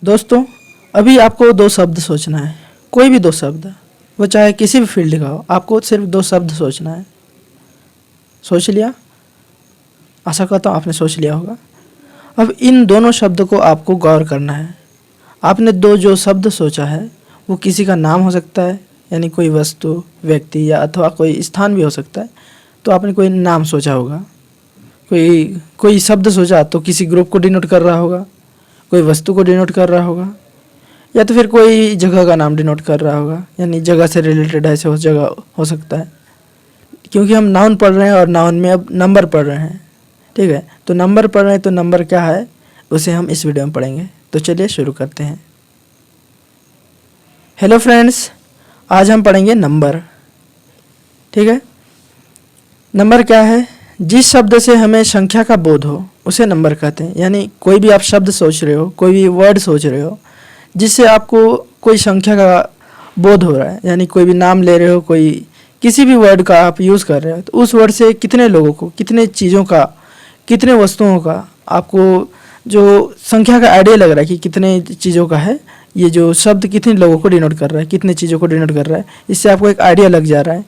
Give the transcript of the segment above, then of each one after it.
दोस्तों, अभी आपको दो शब्द सोचना है, कोई भी दो शब्द, वो चाहे किसी भी फील्ड का हो। आपको सिर्फ दो शब्द सोचना है। सोच लिया? आशा करता हूँ आपने सोच लिया होगा। अब इन दोनों शब्द को आपको गौर करना है। आपने दो जो शब्द सोचा है वो किसी का नाम हो सकता है, यानी कोई वस्तु, व्यक्ति या अथवा कोई स्थान भी हो सकता है। तो आपने कोई नाम सोचा होगा, कोई शब्द सोचा तो किसी ग्रुप को डिनोट कर रहा होगा, कोई वस्तु को डिनोट कर रहा होगा, या तो फिर कोई जगह का नाम डिनोट कर रहा होगा, यानी जगह से रिलेटेड ऐसे उस जगह हो सकता है। क्योंकि हम नाउन पढ़ रहे हैं और नाउन में अब नंबर पढ़ रहे हैं, ठीक है। तो नंबर पढ़ रहे हैं तो नंबर क्या है उसे हम इस वीडियो में पढ़ेंगे। तो चलिए शुरू करते हैं। हेलो फ्रेंड्स, आज हम पढ़ेंगे नंबर, ठीक है। नंबर क्या है? जिस शब्द से हमें संख्या का बोध हो उसे नंबर कहते हैं। यानी कोई भी आप शब्द सोच रहे हो, कोई भी वर्ड सोच रहे हो जिससे आपको कोई संख्या का बोध हो रहा है, यानी कोई भी नाम ले रहे हो, कोई किसी भी वर्ड का आप यूज़ कर रहे हो, तो उस वर्ड से कितने लोगों को, कितने चीज़ों का, कितने वस्तुओं का आपको जो संख्या का आइडिया लग रहा है कि कितने चीज़ों का है, ये जो शब्द कितने लोगों को डिनोट कर रहा है, कितने चीज़ों को डिनोट कर रहा है, इससे आपको एक आइडिया लग जा रहा है।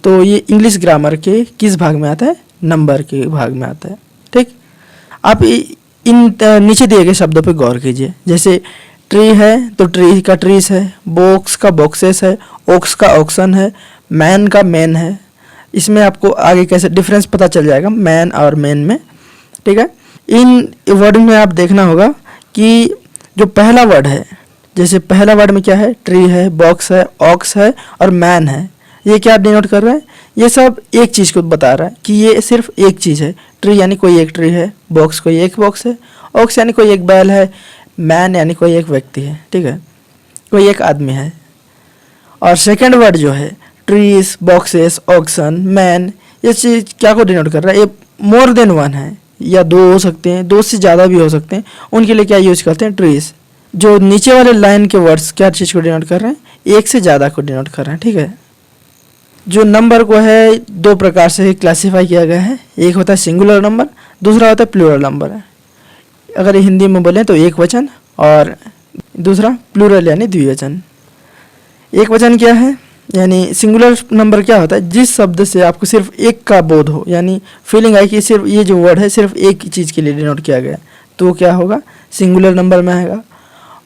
तो ये इंग्लिश ग्रामर के किस भाग में आता है? नंबर के भाग में आता है, ठीक। आप इन नीचे दिए गए शब्दों पर गौर कीजिए। जैसे ट्री है तो ट्री का ट्रीज है, बॉक्स का बॉक्सेस है, ओक्स का ऑक्सन है, मैन का मैन है। इसमें आपको आगे कैसे डिफरेंस पता चल जाएगा मैन और मैन में, ठीक है। इन वर्ड में आप देखना होगा कि जो पहला वर्ड है, जैसे पहला वर्ड में क्या है? ट्री है, बॉक्स है, ऑक्स है और मैन है। ये क्या डिनोट कर रहा है? ये सब एक चीज़ को बता रहा है कि ये सिर्फ एक चीज़ है। ट्री यानी कोई एक ट्री है, बॉक्स कोई एक बॉक्स है, ऑक्स यानी कोई एक बैल है, मैन यानी कोई एक व्यक्ति है, ठीक है, कोई एक आदमी है। और सेकंड वर्ड जो है ट्रीज, बॉक्सेस, ऑक्सन, मैन, ये चीज़ क्या को डिनोट कर रहा है? ये मोर देन वन है, या दो हो सकते हैं, दो से ज़्यादा भी हो सकते हैं। उनके लिए क्या यूज करते हैं? ट्रीज। जो नीचे वाले लाइन के वर्ड्स क्या चीज़ को डिनोट कर रहे हैं? एक से ज़्यादा को डिनोट कर रहे हैं, ठीक है। जो नंबर को है दो प्रकार से क्लासीफाई किया गया है। एक होता है सिंगुलर नंबर, दूसरा होता है प्लूरल नंबर। अगर हिंदी में बोलें तो एक वचन, और दूसरा प्लूरल यानी द्विवचन। एक वचन क्या है? यानी सिंगुलर नंबर क्या होता है? जिस शब्द से आपको सिर्फ एक का बोध हो, यानी फीलिंग आई कि सिर्फ ये जो वर्ड है सिर्फ एक चीज़ के लिए डिनोट किया गया, तो क्या होगा? सिंगुलर नंबर में आएगा।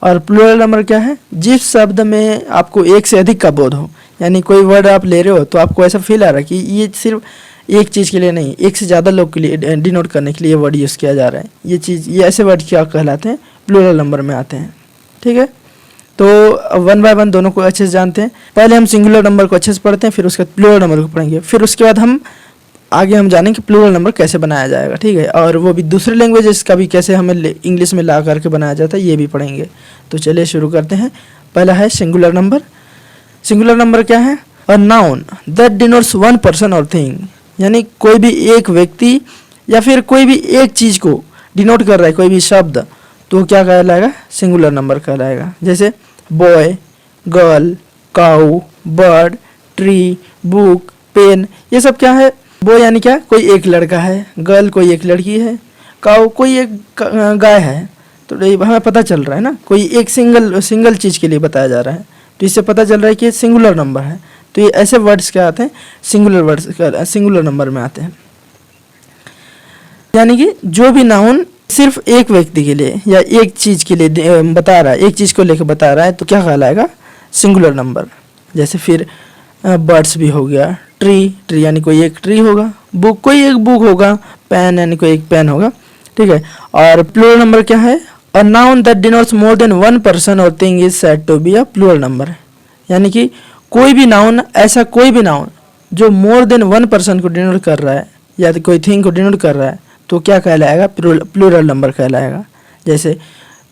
और प्लूरल नंबर क्या है? जिस शब्द में आपको एक से अधिक का बोध हो, यानी कोई वर्ड आप ले रहे हो तो आपको ऐसा फील आ रहा है कि ये सिर्फ एक चीज़ के लिए नहीं, एक से ज़्यादा लोग के लिए डिनोट करने के लिए वर्ड यूज़ किया जा रहा है। ये ऐसे वर्ड क्या कहलाते हैं? प्लूरल नंबर में आते हैं, ठीक है। तो वन बाय वन दोनों को अच्छे से जानते हैं। पहले हम सिंगुलर नंबर को अच्छे से पढ़ते हैं, फिर उसके बाद प्लूरल नंबर को पढ़ेंगे, फिर उसके बाद हम जानेंगे कि प्लूरल नंबर कैसे बनाया जाएगा, ठीक है। और वो भी दूसरे लैंग्वेजेस का भी कैसे हमें इंग्लिश में ला करके बनाया जाता है, ये भी पढ़ेंगे। तो चलिए शुरू करते हैं। पहला है सिंगुलर नंबर। सिंगुलर नंबर क्या है? A noun that denotes one person और थिंग, यानी कोई भी एक व्यक्ति या फिर कोई भी एक चीज़ को डिनोट कर रहा है, कोई भी शब्द, तो क्या कहलाएगा? सिंगुलर नंबर कहलाएगा। जैसे बॉय, गर्ल, काऊ, बर्ड, ट्री, बुक, पेन, ये सब क्या है? बॉय यानी क्या? कोई एक लड़का है, गर्ल कोई एक लड़की है, काऊ कोई एक गाय है। तो ये हमें पता चल रहा है ना, कोई एक सिंगल चीज़ के लिए बताया जा रहा है, तो इससे पता चल रहा है कि ये सिंगुलर नंबर है। तो ये ऐसे वर्ड्स क्या आते हैं? सिंगुलर वर्ड्स सिंगुलर नंबर में आते हैं। यानी कि जो भी नाउन सिर्फ एक व्यक्ति के लिए या एक चीज़ के लिए बता रहा है, एक चीज़ को लेकर बता रहा है, तो क्या कहलाएगा? Singular number. जैसे फिर बर्ड्स भी हो गया, ट्री यानी कोई एक ट्री होगा, बुक कोई एक बुक होगा, पेन यानी कोई एक पेन होगा, ठीक है। और प्लूरल नंबर क्या है? A noun that denotes more than one person और thing is said to be a plural number. यानी कि कोई भी नाउन, ऐसा कोई भी नाउन जो मोर देन वन पर्सन को डिनोट कर रहा है या कोई थिंग को डिनोट कर रहा है, तो क्या कहलाएगा? प्लूरल नंबर कहलाएगा। जैसे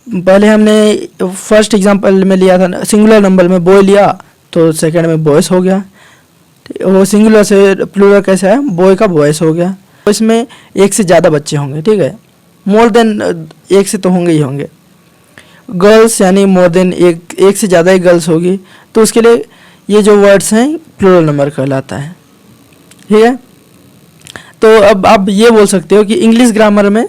पहले हमने फर्स्ट एग्जांपल में लिया था सिंगुलर नंबर में बॉय लिया, तो सेकंड में बॉयस हो गया। वो सिंगुलर से प्लूरल कैसे है? बॉय का बॉयस हो गया। तो इसमें एक से ज़्यादा बच्चे होंगे, ठीक है, मोर देन एक से तो होंगे ही होंगे। गर्ल्स यानी मोर देन एक से ज़्यादा ही गर्ल्स होगी, तो उसके लिए ये जो वर्ड्स हैं प्लूरल नंबर कहलाता है, ठीक है। तो अब आप ये बोल सकते हो कि इंग्लिश ग्रामर में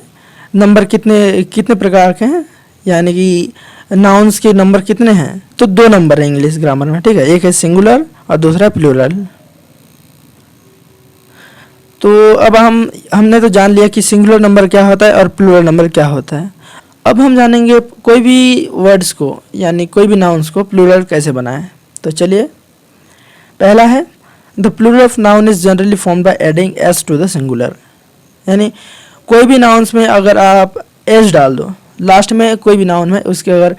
नंबर कितने प्रकार के हैं, यानी कि नाउन्स के नंबर कितने हैं, तो 2 नंबर है इंग्लिश ग्रामर में, ठीक है। एक है सिंगुलर और दूसरा प्लूरल। तो अब हमने तो जान लिया कि सिंगुलर नंबर क्या होता है और प्लूरल नंबर क्या होता है। अब हम जानेंगे कोई भी वर्ड्स को यानी कोई भी नाउन्स को प्लूरल कैसे बनाएं। तो चलिए, पहला है the plural of noun is generally formed by adding s to the singular. यानी कोई भी नाउन्स में अगर आप एस डाल दो लास्ट में, कोई भी नाउन में उसके अगर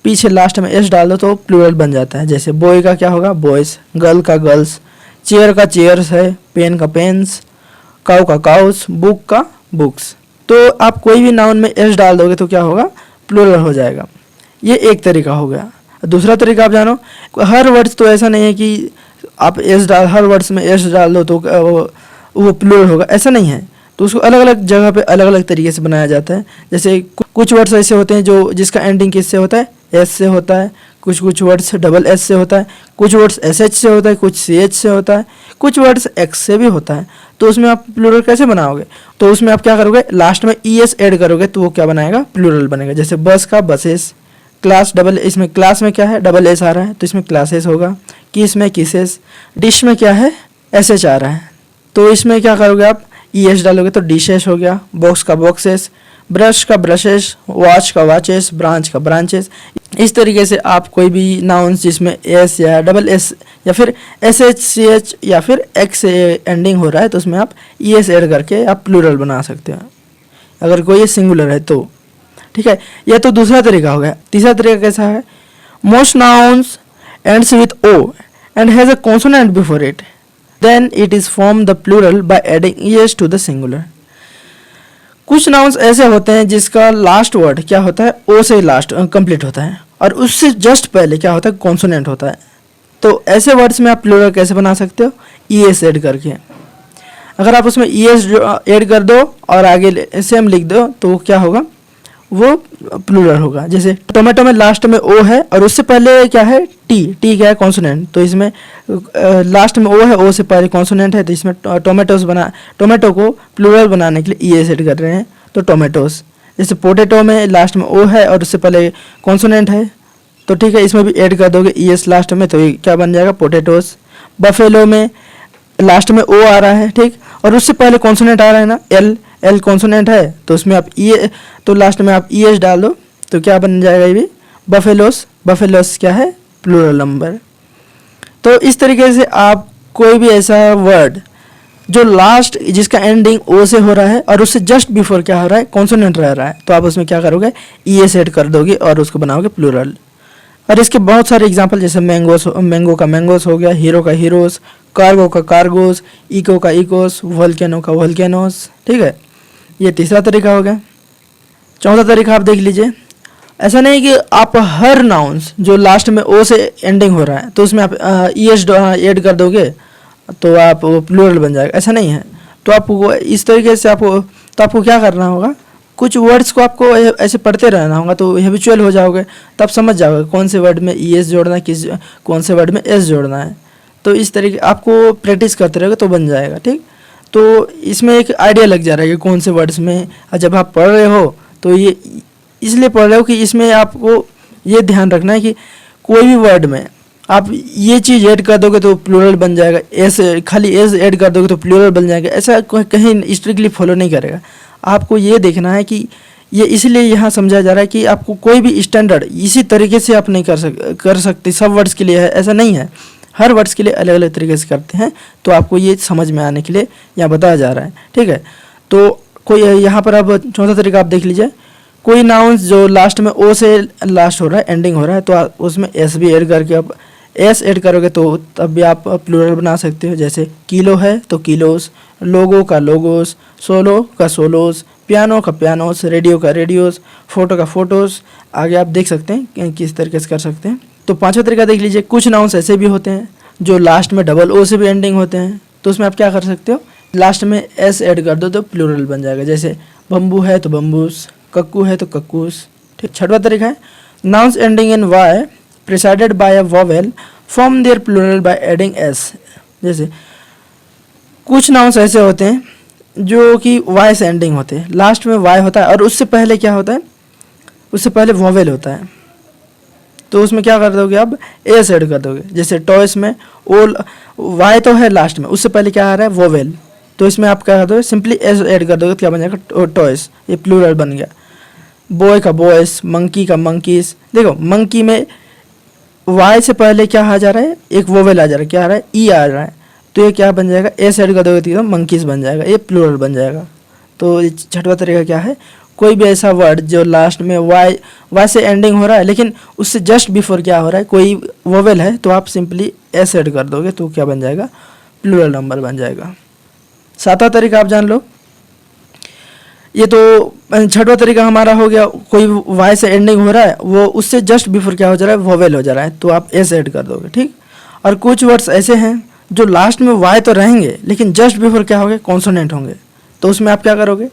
पीछे लास्ट में एस डाल दो तो प्लूरल बन जाता है। जैसे बॉय का क्या होगा बॉयज, गर्ल का गर्ल्स, चेयर का चेयर्स है, पेन का पेन्स, काउ का काउस, बुक का बुक्स। तो आप कोई भी नाउन में एस डाल दोगे तो क्या होगा प्लूरल हो जाएगा। ये एक तरीका हो गया। दूसरा तरीका आप जानो, हर वर्ड्स तो ऐसा नहीं है कि आप हर वर्ड्स में एस डाल दो तो वो प्लूरल होगा, ऐसा नहीं है। तो उसको अलग अलग जगह पे अलग अलग तरीके से बनाया जाता है। जैसे कुछ वर्ड्स ऐसे होते हैं जो जिसका एंडिंग किससे होता है एस से होता है, कुछ वर्ड्स डबल एस से होता है, कुछ वर्ड्स एस एच से होता है, कुछ सी एच से होता है, कुछ वर्ड्स एक्स से भी होता है। तो उसमें आप प्लूरल कैसे बनाओगे, तो उसमें आप क्या करोगे लास्ट में ई एस ऐड करोगे तो वो क्या बनाएगा प्लूरल बनेगा। जैसे बस का बसेस, क्लास डबल, इसमें क्लास में क्या है डबल एस आ रहा है तो इसमें क्लासेस होगा। किस में किसेस, डिश में क्या है एस एच आ रहा है तो इसमें क्या करोगे आप ई एस डालोगे तो डिशेस हो गया। बॉक्स का बॉक्सेस, ब्रश का ब्रशेस, वॉच का वॉचेस, ब्रांच का ब्रांचेस। इस तरीके से आप कोई भी नाउन्स जिसमें एस या डबल एस या फिर एस एच सी एच या फिर एक्स से एंडिंग हो रहा है तो उसमें आप ई एस ऐड करके आप प्लूरल बना सकते हो अगर कोई सिंगुलर है तो, ठीक है। यह तो दूसरा तरीका हो गया। तीसरा तरीका कैसा है, most nouns ends with o and has a consonant before it, then it is form the plural by adding e s to the singular. कुछ नाउन्स ऐसे होते हैं जिसका लास्ट वर्ड क्या होता है ओ से लास्ट कंप्लीट होता है और उससे जस्ट पहले क्या होता है कॉन्सोनेंट होता है। तो ऐसे वर्ड्स में आप प्लूरल कैसे बना सकते हो ई एस ऐड करके। अगर आप उसमें ई एस ऐड कर दो और आगे सेम लिख दो तो वो क्या होगा वो प्लूरल होगा। जैसे टोमेटो में लास्ट में ओ है और उससे पहले क्या है टी क्या है कॉन्सोनेंट, तो इसमें लास्ट में ओ है, ओ से पहले कॉन्सोनेंट है तो इसमें टोमेटो को प्लूरल बनाने के लिए ई एस ऐड कर रहे हैं तो टोमेटोस। जैसे पोटैटो में लास्ट में ओ है और उससे पहले कॉन्सोनेंट है तो ठीक है इसमें भी ऐड कर दोगे ई एस लास्ट में तो ये क्या बन जाएगा पोटैटोस। बफेलो में लास्ट में ओ आ रहा है ठीक और उससे पहले कॉन्सोनेंट आ रहा है ना एल कॉन्सोनेंट है तो उसमें आप तो लास्ट में आप ई एस डाल दो तो क्या बन जाएगा ये भी बफेलोस क्या है प्लूरल नंबर। तो इस तरीके से आप कोई भी ऐसा वर्ड जो लास्ट जिसका एंडिंग ओ से हो रहा है और उससे जस्ट बिफोर क्या हो रहा है कॉन्सोनेंट रह रहा है तो आप उसमें क्या करोगे ई एस ऐड कर दोगे और उसको बनाओगे प्लूरल। और इसके बहुत सारे एग्जांपल जैसे मैंगो का मैंगोस हो गया, हीरो का हीरोस, कार्गो का कार्गोस, इको का इकोस, वोल्केनो का वोल्केनोस, ठीक है। ये तीसरा तरीका हो गया। चौथा तरीका आप देख लीजिए, ऐसा नहीं कि आप हर नाउन्स जो लास्ट में ओ से एंडिंग हो रहा है तो उसमें आप ई एस ऐड कर दोगे तो आप प्लूरल बन जाएगा, ऐसा नहीं है। तो आपको इस तरीके से आपको क्या करना होगा, कुछ वर्ड्स को आपको ऐसे पढ़ते रहना होगा तो हैबिचुअल हो जाओगे, तब समझ जाओगे कौन से वर्ड में ई एस जोड़ना है, कौन से वर्ड में एस जोड़ना है। तो इस तरीके आपको प्रैक्टिस करते रहोगे तो बन जाएगा, ठीक। तो इसमें एक आइडिया लग जा रहा है कि कौन से वर्ड्स में जब आप पढ़ रहे हो तो ये इसलिए पढ़ रहे हो कि इसमें आपको ये ध्यान रखना है कि कोई भी वर्ड में आप ये चीज़ ऐड कर दोगे तो प्लूरल बन जाएगा, ऐसे खाली एस ऐड कर दोगे तो प्लूरल बन जाएगा, ऐसा कहीं स्ट्रिक्टली फॉलो नहीं करेगा। आपको ये देखना है कि ये इसलिए यहाँ समझाया जा रहा है कि आपको कोई भी स्टैंडर्ड इसी तरीके से आप नहीं कर सकते सब वर्ड्स के लिए है, ऐसा नहीं है। हर वर्ड्स के लिए अलग अलग तरीके से करते हैं तो आपको ये समझ में आने के लिए यहाँ बताया जा रहा है, ठीक है। तो कोई यहाँ पर अब चौथा तरीका आप देख लीजिए, कोई नाउन्स जो लास्ट में ओ से लास्ट हो रहा है एंडिंग हो रहा है तो उसमें एस भी ऐड करके आप एस ऐड करोगे तो तब भी आप प्लूरल बना सकते हो। जैसे किलो है तो किलोस, लोगो का लोगोस, सोलो का सोलोस, पियानो का पियानोस, रेडियो का रेडियोस, फोटो का फोटोस। आगे आप देख सकते हैं किस तरीके से कर सकते हैं। तो पांचवा तरीका देख लीजिए, कुछ नाउन्स ऐसे भी होते हैं जो लास्ट में डबल ओ से भी एंडिंग होते हैं तो उसमें आप क्या कर सकते हो लास्ट में एस ऐड कर दो तो प्लूरल बन जाएगा। जैसे बम्बू है तो बम्बूस, कक्कू है तो कक्कूस, ठीक। छठवां तरीका है, nouns ending in y preceded by a vowel form their plural by adding s. जैसे कुछ नाउन्स ऐसे होते हैं जो कि वाई से एंडिंग होते हैं, लास्ट में वाई होता है और उससे पहले क्या होता है उससे पहले वोवेल होता है, तो उसमें क्या कर दोगे आप, एस ऐड कर दोगे। जैसे टॉयस में ओल वाई तो है लास्ट में, उससे पहले क्या आ रहा है, वोवेल, तो इसमें आप क्या कर दोगे, सिंपली एस ऐड कर दोगे तो क्या बन जाएगा, टॉयस, ये प्लूरल बन गया। बॉय का बॉयस, मंकी का मंकीज। देखो मंकी में वाई से पहले क्या आ जा रहा है, एक वोवेल आ जा रहा है, क्या आ रहा है, ई आ रहा है, तो ये क्या बन जाएगा, एस ऐड कर दोगे तो मंकीज बन जाएगा, ये प्लूरल बन जाएगा। तो छठवां तरीका क्या है, कोई भी ऐसा वर्ड जो लास्ट में वाई से एंडिंग हो रहा है लेकिन उससे जस्ट बिफोर क्या हो रहा है, कोई वोवेल है, तो आप सिंपली एस ऐड कर दोगे तो क्या बन जाएगा, प्लूरल नंबर बन जाएगा। सातवां तरीका आप जान लो, ये तो छठवां तरीका हमारा हो गया, कोई वाई से एंडिंग हो रहा है, वो उससे जस्ट बिफोर क्या हो जा रहा है, वोवेल हो जा रहा है, तो आप एस ऐड कर दोगे, ठीक। और कुछ वर्ड्स ऐसे हैं जो लास्ट में वाई तो रहेंगे लेकिन जस्ट बिफोर क्या होंगे, कॉन्सोनेंट होंगे, तो उसमें आप क्या करोगे,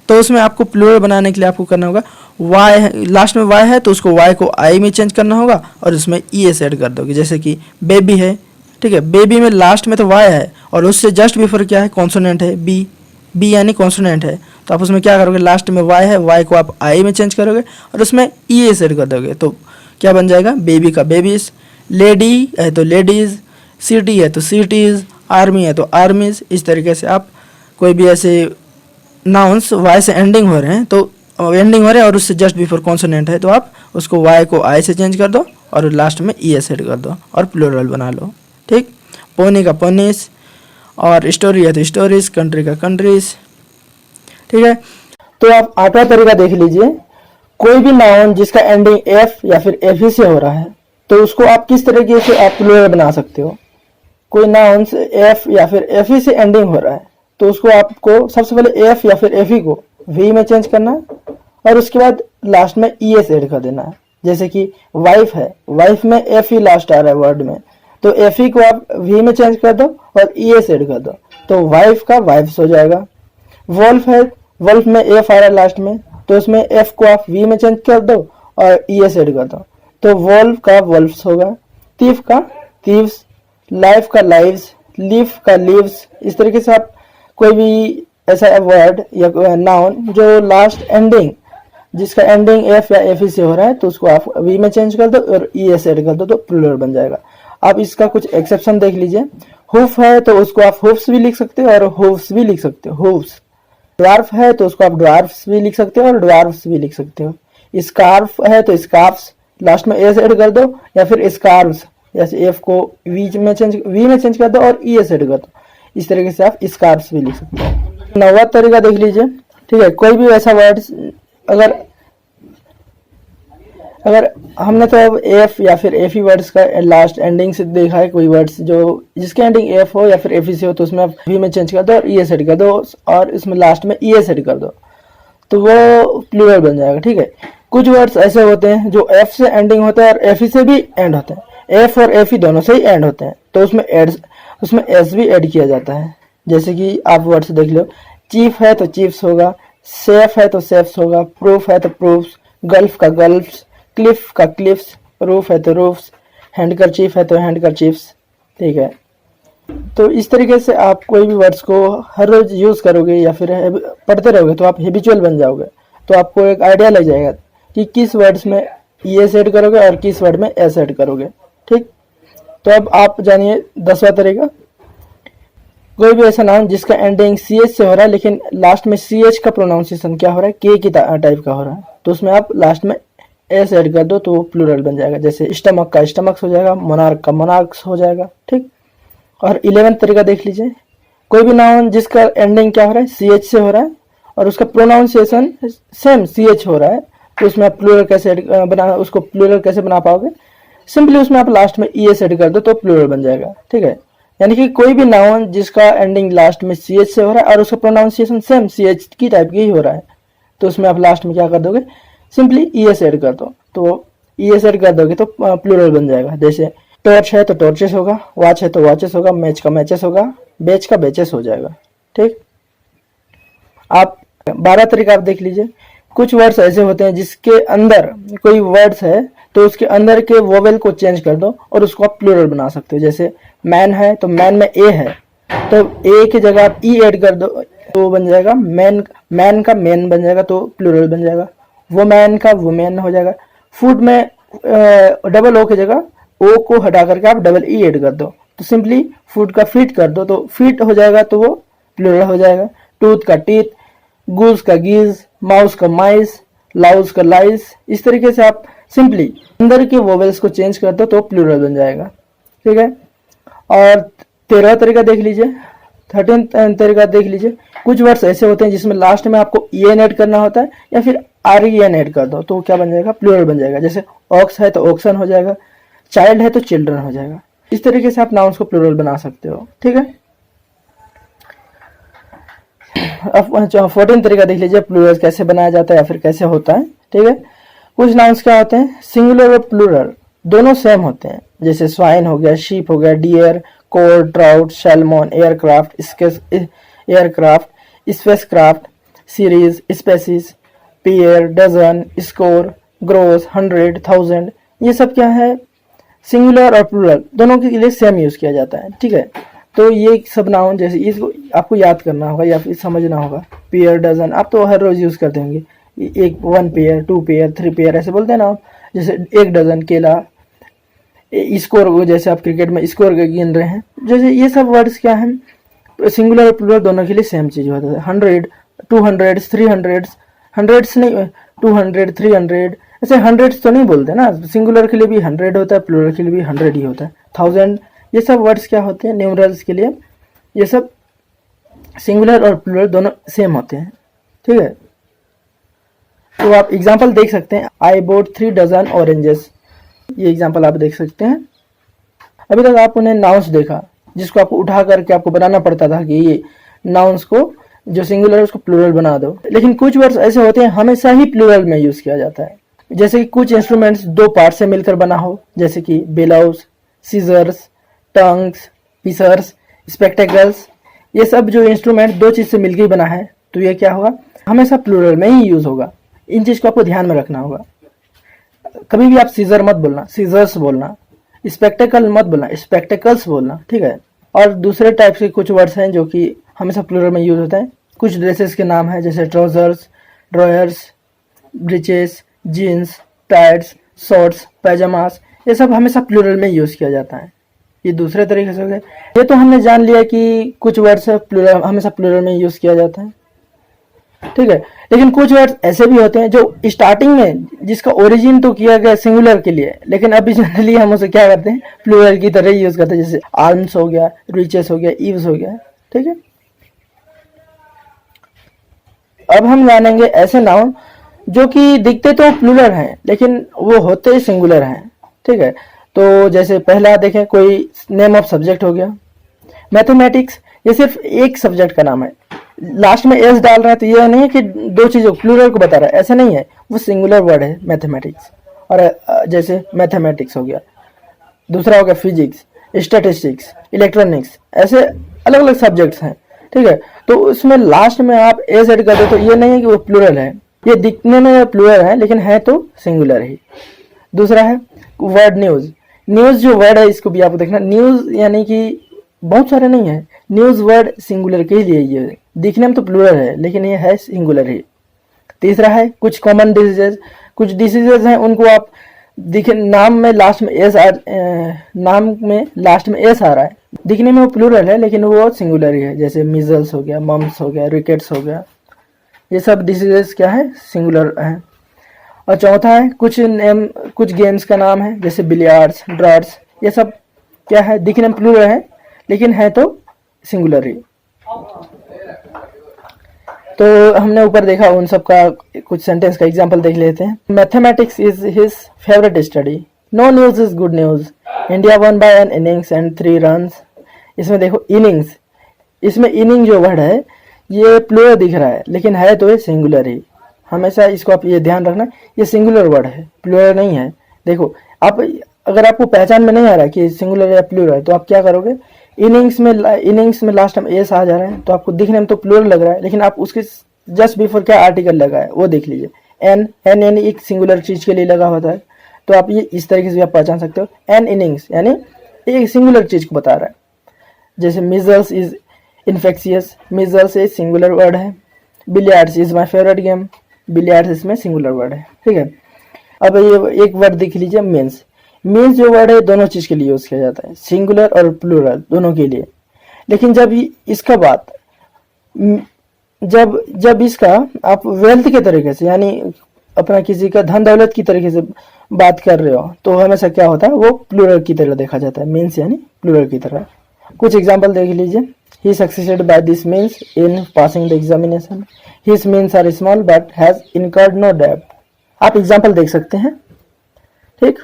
तो उसमें आपको प्लूरल बनाने के लिए आपको करना होगा, वाई लास्ट में वाई है तो उसको वाई को आई में चेंज करना होगा और उसमें ई एस ऐड कर दोगे। जैसे कि बेबी है, ठीक है, बेबी में लास्ट में तो वाई है और उससे जस्ट बिफोर क्या है, कॉन्सोनेंट है, बी, बी यानी कॉन्सोनेंट है, तो आप उसमें क्या करोगे, लास्ट में वाई है, वाई को आप आई में चेंज करोगे और उसमें ई एस ऐड कर दोगे, तो क्या बन जाएगा, बेबी का बेबीज, लेडी है तो लेडीज़, सिटी है तो सिटीज़, आर्मी है तो आर्मीज़। इस तरीके से आप कोई भी ऐसे नाउन्स वाई से एंडिंग हो रहे हैं तो एंडिंग हो रहे हैं और उससे जस्ट बिफोर कॉन्सोनेंट है तो आप उसको वाई को आई से चेंज कर दो और लास्ट में ई एस ऐड कर दो और प्लूरल बना लो, ठीक। पोनी का पोनीस और स्टोरी है तो स्टोरीज, कंट्री का कंट्रीज, ठीक है। तो आप आठवां तरीका देख लीजिए, कोई भी नाउन जिसका एंडिंग एफ या फिर एफ ही से हो रहा है तो उसको आप किस तरीके से आप प्लूरल बना सकते हो। कोई नाउन एफ या फिर एफ ही से एंडिंग हो रहा है तो उसको आपको सबसे पहले एफ या फिर एफ ही को वी में चेंज करना है और उसके बाद लास्ट में ई एस ऐड कर देना है। जैसे कि वाइफ है, वाइफ में एफ ही लास्ट आ रहा है वर्ड में, तो एफ ही को आप वी में चेंज कर दो और ई एस ऐड कर दो तो वाइफ का वाइफ्स हो जाएगा। वोल्फ है, वोल्फ में एफ आ रहा है लास्ट में, तो उसमें एफ को आप वी में चेंज कर दो और ई एस ऐड कर दो तो वोल्फ का वोल्फ्स होगा। थीफ का थीव्स, लाइफ का लाइव्स, लीफ का लीव्स। इस तरीके से आप कोई भी ऐसा वर्ड या नाउन जो लास्ट एंडिंग जिसका एंडिंग एफ या एफ से हो रहा है तो उसको आप वी में चेंज कर दो और ई एस ऐड कर दो तो प्लूरल बन जाएगा। आप इसका कुछ एक्सेप्शन देख लीजिए, हुफ है तो उसको आप हुफ्स भी लिख सकते हो और हुफ्स भी लिख सकते हो, हुफ्स। ड्वार्फ है तो उसको आप ड्वार्फ्स भी लिख सकते हो और ड्वार्फ्स भी लिख सकते हो। स्कार्फ है तो स्कार्फ्स, लास्ट में एस ऐड कर दो या फिर स्कार्फ्स, जैसे एफ को वी में चेंज कर दो और ई एस ऐड कर दो। इस तरीके से आप स्कार्फ्स भी लिख सकते हो। नौवां तरीका देख लीजिए, ठीक है, कोई भी ऐसा वर्ड अगर हमने तो अब एफ या फिर एफ ई वर्ड्स का लास्ट एंडिंग से देखा है, कोई वर्ड्स जो जिसके एंडिंग एफ हो या फिर एफ ई से हो तो उसमें आप वी में चेंज कर दो और ई एस ऐड कर दो और इसमें लास्ट में ई एस ऐड कर दो तो वो प्लूरल बन जाएगा, ठीक है। कुछ वर्ड्स ऐसे होते हैं जो एफ से एंडिंग होता है और एफ ई से भी एंड होते हैं, एफ और एफ ई दोनों से ही एंड होते हैं तो उसमें एस भी ऐड किया जाता है। जैसे कि आप वर्ड्स देख लो, चीफ है तो चीफ्स होगा, सेफ है तो सेफ्स होगा, प्रूफ है तो प्रूफ्स, गल्फ का गल्फ्स, क्लिफ का क्लिफ्स, रूफ है तो रूफ्स, हैंडकरचीफ है तो हैंडकरचीफ्स, ठीक है। तो इस तरीके से आप कोई भी वर्ड्स को हर रोज यूज करोगे या फिर पढ़ते रहोगे तो आप हैबिचुअल बन जाओगे, तो आपको एक आइडिया लग जाएगा कि किस वर्ड्स में ई एस ऐड करोगे और किस वर्ड में एस ऐड करोगे, ठीक। तो अब आप जानिए 10वां तरीका, कोई भी ऐसा नाउन जिसका एंडिंग सी एच से हो रहा है लेकिन लास्ट में सी एच का प्रोनाउंसिएशन क्या हो रहा है, के की टाइप का हो रहा है, तो उसमें आप लास्ट में एस ऐड कर दो तो प्लूरल बन जाएगा। जैसे स्टमक का स्टमक्स हो जाएगा, मोनार्क का मोनार्क्स हो जाएगा, ठीक। और 11वां तरीका देख लीजिए, कोई भी नाउन जिसका एंडिंग क्या हो रहा है, सी एच से हो रहा है और उसका प्रोनाउंसिएशन सेम सी एच हो रहा है तो उसमें आप प्लूरल कैसे उसको प्लूरल कैसे बना पाओगे, सिंपली उसमें आप लास्ट में ई एस ऐड कर दो तो प्लूरल बन जाएगा, ठीक है। यानी कि कोई भी नाउन जिसका एंडिंग लास्ट में सी एच से हो रहा है और उसका प्रोनाउंसिएशन सेम सी एच की टाइप की ही हो रहा है तो उसमें आप लास्ट में क्या कर दोगे, सिंपली ई एस ऐड कर दो तो ई एस ऐड कर दोगे तो प्लूरल बन जाएगा। जैसे टॉर्च है तो टॉर्चेस होगा, वॉच है तो वॉचेस होगा, मैच का मैचेस होगा, बेच का बेचेस हो जाएगा, ठीक। आप 12 तरीका आप देख लीजिए, कुछ वर्ड्स ऐसे होते हैं जिसके अंदर कोई वर्ड्स है तो उसके अंदर के वोवेल को चेंज कर दो और उसको आप प्लूरल बना सकते हो। जैसे मैन है तो मैन में ए है तो ए की जगह आप ई ऐड कर दो तो बन जाएगा मैन, मैन का मैन बन जाएगा तो प्लूरल बन जाएगा। वुमेन का वुमेन हो जाएगा। फूड में डबल ओ की जगह ओ को हटा करके आप डबल ई ऐड कर दो, तो सिंपली फूड का फीट कर दो तो फीट हो जाएगा, तो वो प्लूरल हो जाएगा। टूथ का टीथ, गूज का गीज, माउस का माइस, लाउस का लाइस। इस तरीके से आप सिंपली अंदर के वोवेल्स को चेंज कर दो तो प्लूरल बन जाएगा। ठीक है। और 13वां तरीका देख लीजिए, 13 तरीका देख लीजिए। कुछ वर्ड्स ऐसे होते हैं जिसमें लास्ट में आपको ई एन ऐड करना होता है या फिर आर ई एन ऐड कर दो तो क्या बन जाएगा, प्लूरल बन जाएगा। जैसे ऑक्स है तो ऑक्सन हो जाएगा, चाइल्ड है तो चिल्ड्रन हो जाएगा। इस तरीके से आप नाउन्स को प्लूरल बना सकते हो। ठीक है। अब 14 तरीका देख लीजिए प्लूरल कैसे बनाया जाता है या फिर कैसे होता है। ठीक है। कुछ नाउन्स क्या होते हैं, सिंगुलर और प्लूरल दोनों सेम होते हैं। जैसे स्वाइन हो गया, शीप हो गया, deer, cod, trout, salmon, aircraft, spacecraft, series, species, pair, dozen, score, gross, 100, 1000, ये सब क्या है, सिंगुलर और प्लूरल दोनों के लिए सेम यूज किया जाता है। ठीक है। तो ये सब नाउन जैसे इसको आपको याद करना होगा या फिर समझना होगा। पेयर, डजन आप तो हर रोज यूज करते होंगे, एक 1 पेयर, 2 पेयर, 3 पेयर ऐसे बोलते हैं ना आप। जैसे 1 डजन केला, स्कोर को जैसे आप क्रिकेट में स्कोर गिन रहे हैं, जैसे ये सब वर्ड्स क्या हैं, सिंगुलर और प्लूरल दोनों के लिए सेम चीज होता है। 100, 200, 300, हंड्रेड्स नहीं, 200, 300 ऐसे हंड्रेड्स तो नहीं बोलते ना। सिंगुलर के लिए भी 100 होता है, प्लूरल के लिए भी 100 ही होता है। 1000, ये सब वर्ड्स क्या होते हैं, न्यूमरल्स के लिए ये सब सिंगुलर और प्लूरल दोनों सेम होते हैं। ठीक है। तो आप एग्जांपल देख सकते हैं, आई बोट 3 डजन ऑरेंजेस, ये एग्जांपल आप देख सकते हैं। अभी तक आपने नाउन्स देखा जिसको आपको उठा करके आपको बनाना पड़ता था कि ये नाउन्स को जो सिंगुलर है उसको प्लूरल बना दो, लेकिन कुछ वर्ड्स ऐसे होते हैं हमेशा ही प्लूरल में यूज किया जाता है। जैसे कि कुछ इंस्ट्रूमेंट्स 2 पार्ट से मिलकर बना हो, जैसे कि बेलाउस, सीजर्स, टंग्स, पिसर्स, स्पेक्टेकल्स, ये सब जो इंस्ट्रूमेंट 2 चीज से मिलकर बना है तो ये क्या होगा, हमेशा प्लूरल में ही यूज होगा। इन चीज को आपको ध्यान में रखना होगा। कभी भी आप सीजर मत बोलना, सीजर्स बोलना, स्पेक्टेकल मत बोलना, स्पेक्टेकल्स बोलना। ठीक है। और दूसरे टाइप के कुछ वर्ड्स हैं जो कि हमेशा प्लूरल में यूज होता है। कुछ ड्रेसेस के नाम है जैसे trousers, drawers, breeches, jeans, tights, shorts, pyjamas, ये सब हमेशा प्लूरल में यूज किया जाता है। ये दूसरे तरीके से हो गए। ये तो हमने जान लिया कि कुछ वर्ड्स प्लूरल हमेशा प्लूरल में यूज किया जाता है। ठीक है। लेकिन कुछ वर्ड्स ऐसे भी होते हैं जो स्टार्टिंग में जिसका ओरिजिन तो किया गया सिंगुलर के लिए, लेकिन अभी जनरली हम उसे क्या करते हैं, प्लूरल की तरह यूज करते हैं। जैसे आर्म्स हो गया, रिचेस हो गया, ईव्स हो गया। ठीक है। अब हम जानेंगे ऐसे नाउन जो कि दिखते तो प्लूरल हैं लेकिन वो होते सिंगुलर हैं। ठीक है। तो जैसे पहला देखें, कोई नेम ऑफ सब्जेक्ट हो गया, मैथमेटिक्स, ये सिर्फ एक सब्जेक्ट का नाम है। लास्ट में एस डाल रहा है तो ये नहीं है कि 2 चीजों प्लूरल को बता रहा है, ऐसा नहीं है, वो सिंगुलर वर्ड है मैथमेटिक्स। और जैसे मैथमेटिक्स हो गया, दूसरा हो गया फिजिक्स, स्टैटिस्टिक्स, इलेक्ट्रॉनिक्स, ऐसे अलग अलग सब्जेक्ट्स हैं। ठीक है। तो उसमें लास्ट में आप एस ऐड कर दो तो ये नहीं है कि वो प्लूरल है, ये दिखने में प्लूरल है लेकिन है तो सिंगुलर ही। दूसरा है वर्ड न्यूज। न्यूज जो वर्ड है इसको भी आपको देखना, न्यूज यानी कि बहुत सारे नहीं है, न्यूज वर्ड सिंगुलर के लिए ये दिखने में तो प्लूरल है लेकिन ये है सिंगुलर ही। तीसरा है कुछ कॉमन डिजीजेज। कुछ डिजीजेज हैं उनको आप दिखे नाम में लास्ट में एस आ रहा है, दिखने में वो प्लूरल है लेकिन वो सिंगुलर ही है। जैसे मीजल्स हो गया, मम्स हो गया, रिकेट्स हो गया, ये सब डिसीजेस क्या है, सिंगुलर है। और चौथा है कुछ गेम्स का नाम है जैसे बिलियार्ड्स, ड्राफ्ट्स, ये सब क्या है, दिखने में प्लूरल है लेकिन है तो सिंगुलर ही। तो हमने ऊपर देखा उन सब का कुछ सेंटेंस का एग्जांपल देख लेते हैं। Mathematics is his favourite study, no news is good news, India won by an innings and 3 runs. इसमें देखो इनिंग्स, इसमें इनिंग जो वर्ड है ये प्लूरल दिख रहा है लेकिन है तो ये सिंगुलर ही। हमेशा इसको आप ये ध्यान रखना, ये सिंगुलर वर्ड है, प्लूरल नहीं है। देखो आप अगर आपको पहचान में नहीं आ रहा कि सिंगुलर या प्लूरल तो आप क्या करोगे, इनिंग्स में लास्ट में एस आ जा रहा है तो आपको दिखने में तो प्लूरल लग रहा है लेकिन आप उसके जस्ट बिफोर क्या आर्टिकल लगा है वो देख लीजिए। एन यानी एक सिंगुलर चीज के लिए लगा होता है तो आप ये इस तरीके से आप पहचान सकते हो। एन इनिंग्स यानी एक सिंगुलर चीज को बता रहा है। जैसे मिजल्स इज इन्फेक्शियस, मिजल्स एक सिंगुलर वर्ड है। Billiards is my favourite game, billiards इसमें सिंगुलर वर्ड है, ठीक है। अब ये एक वर्ड देख लीजिए, मीन्स। मीन्स जो वर्ड है दोनों चीज के लिए यूज किया जाता है, सिंगुलर और प्लूरल दोनों के लिए। लेकिन जब इसका बात जब जब इसका आप वेल्थ के तरीके से, यानी अपना किसी का धन दौलत की तरीके से बात कर रहे हो, तो हमेशा क्या होता है, वो प्लूरल की तरह देखा जाता है, मीन्स यानी प्लूरल की तरह। कुछ एग्जांपल देख लीजिए। He succeeded by this means in passing the examination. His means are small but has incurred no debt. आप एग्जाम्पल देख सकते हैं, ठीक।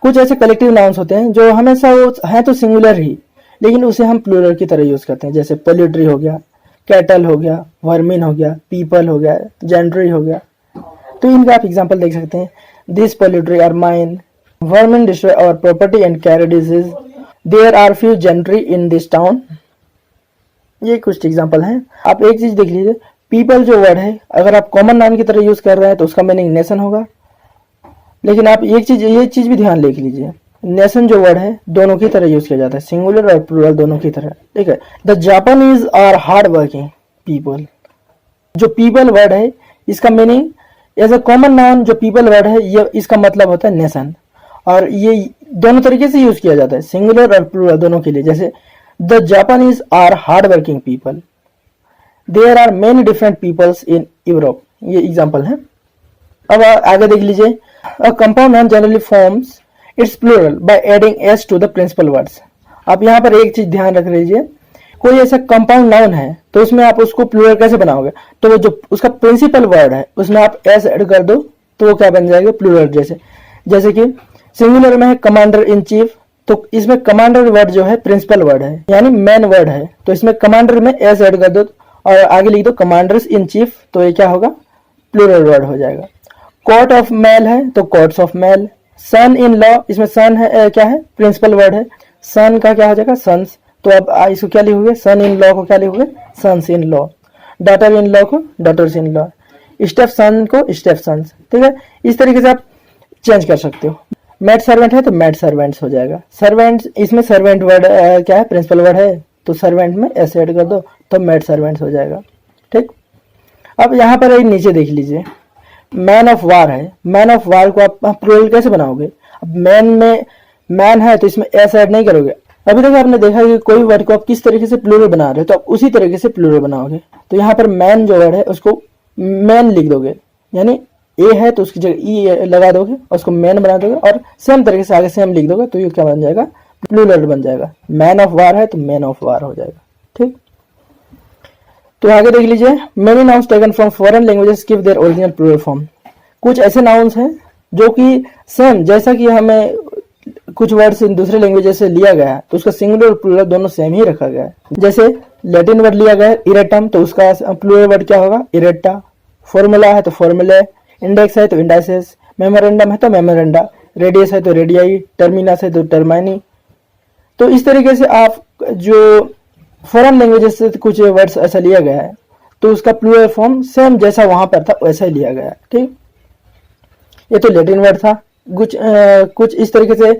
कुछ ऐसे कलेक्टिव नाउन्स होते हैं जो हमेशा वो है तो सिंगुलर ही, लेकिन उसे हम प्लूरल की तरह यूज करते हैं। जैसे पोल्ट्री हो गया, कैटल हो गया, वर्मिन हो गया, पीपल हो गया, जेंड्री हो गया। तो इनका आप एग्जाम्पल देख सकते हैं। This poultry are mine, vermin destroy our property and carry disease, there are few gentry in this town. ये कुछ एग्जाम्पल हैं। आप एक चीज देख लीजिए, पीपल जो वर्ड है अगर आप कॉमन नाउन की तरह यूज कर रहे हैं तो उसका मीनिंग नेशन होगा। लेकिन आप ये चीज भी ध्यान लिख लीजिए, नेशन जो वर्ड है दोनों की तरह यूज किया जाता है, सिंगुलर और प्लूरल दोनों की तरह, ठीक है। The Japanese are hard working people. जो पीपल वर्ड है इसका meaning as a common noun, जो पीपल वर्ड है ये इसका मतलब होता है नेशन, और ये दोनों तरीके से यूज किया जाता है, सिंगुलर और प्लूरल दोनों के लिए। जैसे the Japanese are hard working people, there are many different peoples in Europe. ये एग्जाम्पल है। अब आगे देख लीजिए, a compound noun generally forms its plural by adding s to the principal words. आप यहाँ पर एक चीज ध्यान रख लीजिए, कोई ऐसा कंपाउंड नाउन है तो उसमें आप उसको प्लूरल कैसे बनाओगे, तो वो जो उसका प्रिंसिपल वर्ड है उसमें आप एस ऐड कर दो तो वो क्या बन जाएगा, प्लूरल। जैसे कि सिंगुलर में है कमांडर इन चीफ, तो इसमें कमांडर वर्ड जो है प्रिंसिपल वर्ड है, यानी मेन वर्ड है, तो इसमें कमांडर में एस ऐड कर दो और आगे लिख दो कमांडर्स इन चीफ, तो ये क्या होगा, प्लूरल वर्ड हो जाएगा। कोर्ट ऑफ मेल है तो courts of male. Son in law, इसमें सन है क्या है, प्रिंसिपल वर्ड है, सन का क्या हो जाएगा, सन्स। तो अब इसको क्या लिखोगे, सन इन लॉ को क्या लिखोगे, sons in law. Daughter in law को daughters in law, step son को स्टेप सन्स, ठीक है। इस तरीके से आप चेंज कर सकते हो। मेड सर्वेंट है तो मेड सर्वेंट्स हो जाएगा। सर्वेंट, इसमें सर्वेंट वर्ड क्या है, प्रिंसिपल वर्ड है, तो सर्वेंट में एस ऐड कर दो तो मेड सर्वेंट्स हो जाएगा, ठीक। अब यहाँ पर एक नीचे देख लीजिए, मैन ऑफ वार है। मैन ऑफ वार को आप प्लूरल कैसे बनाओगे, अब मैन में मैन है तो इसमें एस ऐड नहीं करोगे। अभी तक आपने देखा कि कोई वर्ड को आप किस तरीके से प्लूरल बना रहे हो तो आप उसी तरीके से प्लूरल बनाओगे। तो यहाँ पर मैन जो वर्ड है उसको मैन लिख दोगे, यानी ए है तो उसकी जगह ई लगा दोगे और उसको मैन बना दोगे और सेम तरीके से आगे सेम लिख दोगे, तो ये क्या बन जाएगा, प्लूरल बन जाएगा। मैन ऑफ वार है तो मैन ऑफ वार हो जाएगा, ठीक। तो आगे देख लीजिए, many nouns taken from foreign languages give their original plural form. कुछ ऐसे नाउन्स हैं जो कि सेम, जैसा कि हमें कुछ वर्ड्स दूसरे लैंग्वेजेस से लिया गया है तो उसका सिंगुलर और प्लूरल दोनों सेम ही रखा गया है। जैसे लैटिन वर्ड लिया गया है इरेटम, तो उसका प्लूरल वर्ड क्या होगा, इरेटा। फॉर्मूला है तो फॉर्मूले, इंडेक्स है तो इंडाइसेस, मेमोरेंडम है तो मेमोरेंडा, रेडियस है तो रेडियाई, टर्मिनस है तो टर्माइनी। तो इस तरीके से आप जो फॉरेन लैंग्वेजेस से कुछ वर्ड्स ऐसा लिया गया है तो उसका प्लूरल फॉर्म सेम जैसा वहां पर था वैसा ही लिया गया है, ठीक। ये तो लैटिन वर्ड था। कुछ इस तरीके से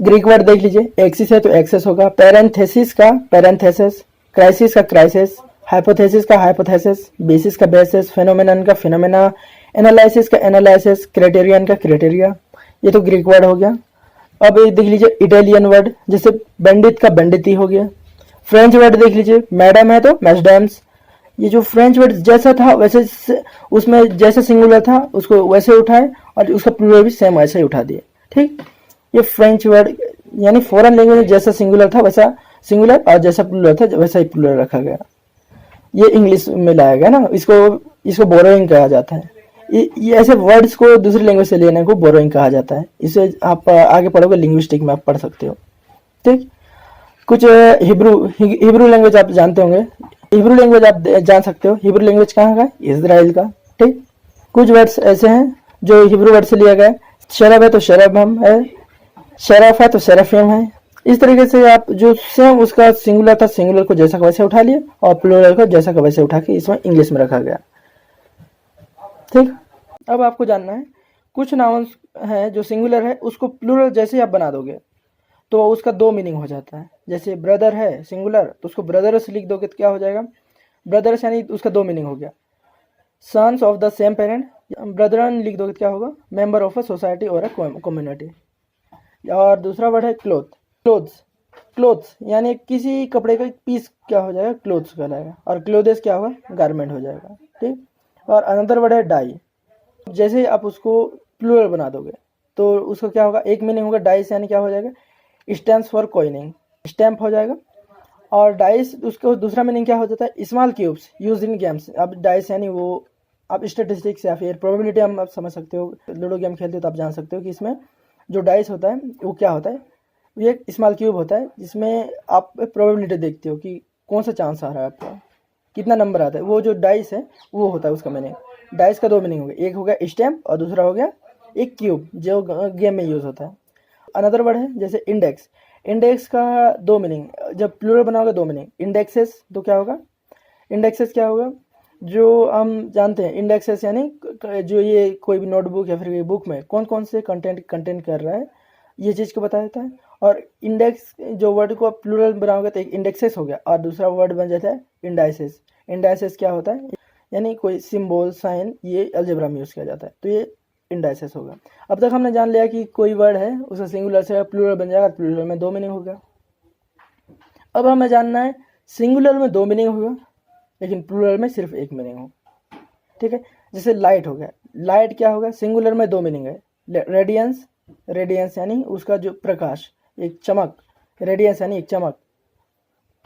ग्रीक वर्ड देख लीजिए, एक्सिस है तो एक्सेस होगा, पैरेंथेसिस का पैरेंथेसिस, क्राइसिस का क्राइसिस, हाइपोथेसिस का हाइपोथेसिस, बेसिस का बेसिस, फेनोमेनन का फेनोमेना, एनालिसिस का एनालिसिस, क्राइटेरियन का क्राइटेरिया। ये तो ग्रीक वर्ड हो गया। अब ये देख लीजिए इटालियन वर्ड, जैसे पंडित का पंडिती हो गया। फ्रेंच वर्ड देख लीजिए, मैडम है तो मैडम्स। ये जो फ्रेंच वर्ड जैसा था वैसे उसमें जैसा सिंगुलर था उसको वैसे उठाए और उसका प्लूरल भी सेम वैसे ही उठा दिए, ठीक। ये फ्रेंच वर्ड यानी फॉरेन लैंग्वेज जैसा सिंगुलर था वैसा सिंगुलर और जैसा प्लूरल था वैसा ही प्लूरल रखा गया। ये इंग्लिश में लाया गया ना, इसको बोरोइंग कहा जाता है। ये ऐसे वर्ड्स को दूसरी लैंग्वेज से लेने को बोरोइंग कहा जाता है। इसे आप आगे पढ़ोगे लिंग्विस्टिक में आप पढ़ सकते हो, ठीक। कुछ हिब्रू लैंग्वेज आप जानते होंगे, हिब्रू लैंग्वेज आप जान सकते हो। हिब्रू लैंग्वेज कहाँ का, इजराइल का, ठीक। कुछ वर्ड्स ऐसे हैं जो हिब्रू वर्ड से लिया गया है। शरब है तो शरबम है, शरफ है तो शरफिम है। इस तरीके से आप जो सेम उसका सिंगुलर था सिंगुलर को जैसा का वैसे उठा लिए और प्लूरल को जैसा का वैसे उठा के इसमें इंग्लिश में रखा गया, ठीक। अब आपको जानना है कुछ नाउन्स है जो सिंगुलर है उसको प्लूरल जैसे ही आप बना दोगे तो उसका दो मीनिंग हो जाता है। जैसे ब्रदर है सिंगुलर तो उसको ब्रदर्स लिख दोगे तो क्या हो जाएगा, ब्रदर्स, यानी उसका दो मीनिंग हो गया। Sons of the same parent, brethren लिख दोगे तो क्या होगा, मेंबर ऑफ अ सोसाइटी और अ कम्युनिटी। और दूसरा वर्ड है क्लोथ, क्लोथ्स, क्लोथ्स यानी किसी कपड़े का पीस क्या हो जाएगा, क्लोथ्स कहलाएगा। और क्लोथेस क्या होगा, गारमेंट हो जाएगा। ठीक। और अनदर वर्ड है डाई, जैसे आप उसको प्लूरल बना दोगे तो उसका क्या होगा, एक मीनिंग होगा डाइस यानी क्या हो जाएगा, स्टैम्प्स फॉर कॉइनिंग, स्टैम्प हो जाएगा। और डाइस उसका दूसरा मीनिंग क्या हो जाता है, small cubes use in games. अब डाइस यानी वो आप स्टेटिस्टिक्स या फिर प्रोबेबिलिटी हम आप समझ सकते हो, लूडो गेम खेलते हो तो आप जान सकते हो कि इसमें जो डाइस होता है वो क्या होता है, ये एक स्मॉल क्यूब होता है जिसमें आप प्रोबेबिलिटी देखते हो कि कौन सा चांस आ रहा है आपका, कितना नंबर आता है। वो जो डाइस है वो होता है उसका मीनिंग। डाइस का दो मीनिंग हो गया, एक हो गया स्टैम्प और दूसरा हो गया एक क्यूब जो गेम में यूज़ होता है। अनदर वर्ड है जैसे इंडेक्स, इंडेक्स का दो मीनिंग, जब प्लूरल बनाओगे दो मीनिंग, इंडेक्सेस तो क्या होगा, इंडेक्सेस क्या होगा, जो हम जानते हैं इंडेक्सेस यानी जो ये कोई भी नोटबुक या फिर बुक में कौन कौन से कंटेंट कर रहा है ये चीज़ को बता देता है। और इंडेक्स जो वर्ड को आप प्लूरल बनाओगे तो एक इंडेक्सेस हो गया और दूसरा वर्ड बन जाता है इंडाइसेस। इंडाइसेस क्या होता है, यानी कोई सिंबल साइन ये अलजेब्रा में यूज़ किया जाता है, तो ये इंडाइसेस होगा। अब तक हमने जान लिया कि कोई वर्ड है उसका सिंगुलर से प्लूरल बन जाएगा, प्लूरल में दो मीनिंग होगा। अब हमें जानना है सिंगुलर में दो मीनिंग होगा लेकिन प्लूरल में सिर्फ एक मीनिंग हो। ठीक है, जैसे लाइट हो गया, लाइट क्या होगा, सिंगुलर में दो मीनिंग है, रेडियंस, रेडियंस यानी उसका जो प्रकाश, एक चमक, रेडियंस यानी एक चमक।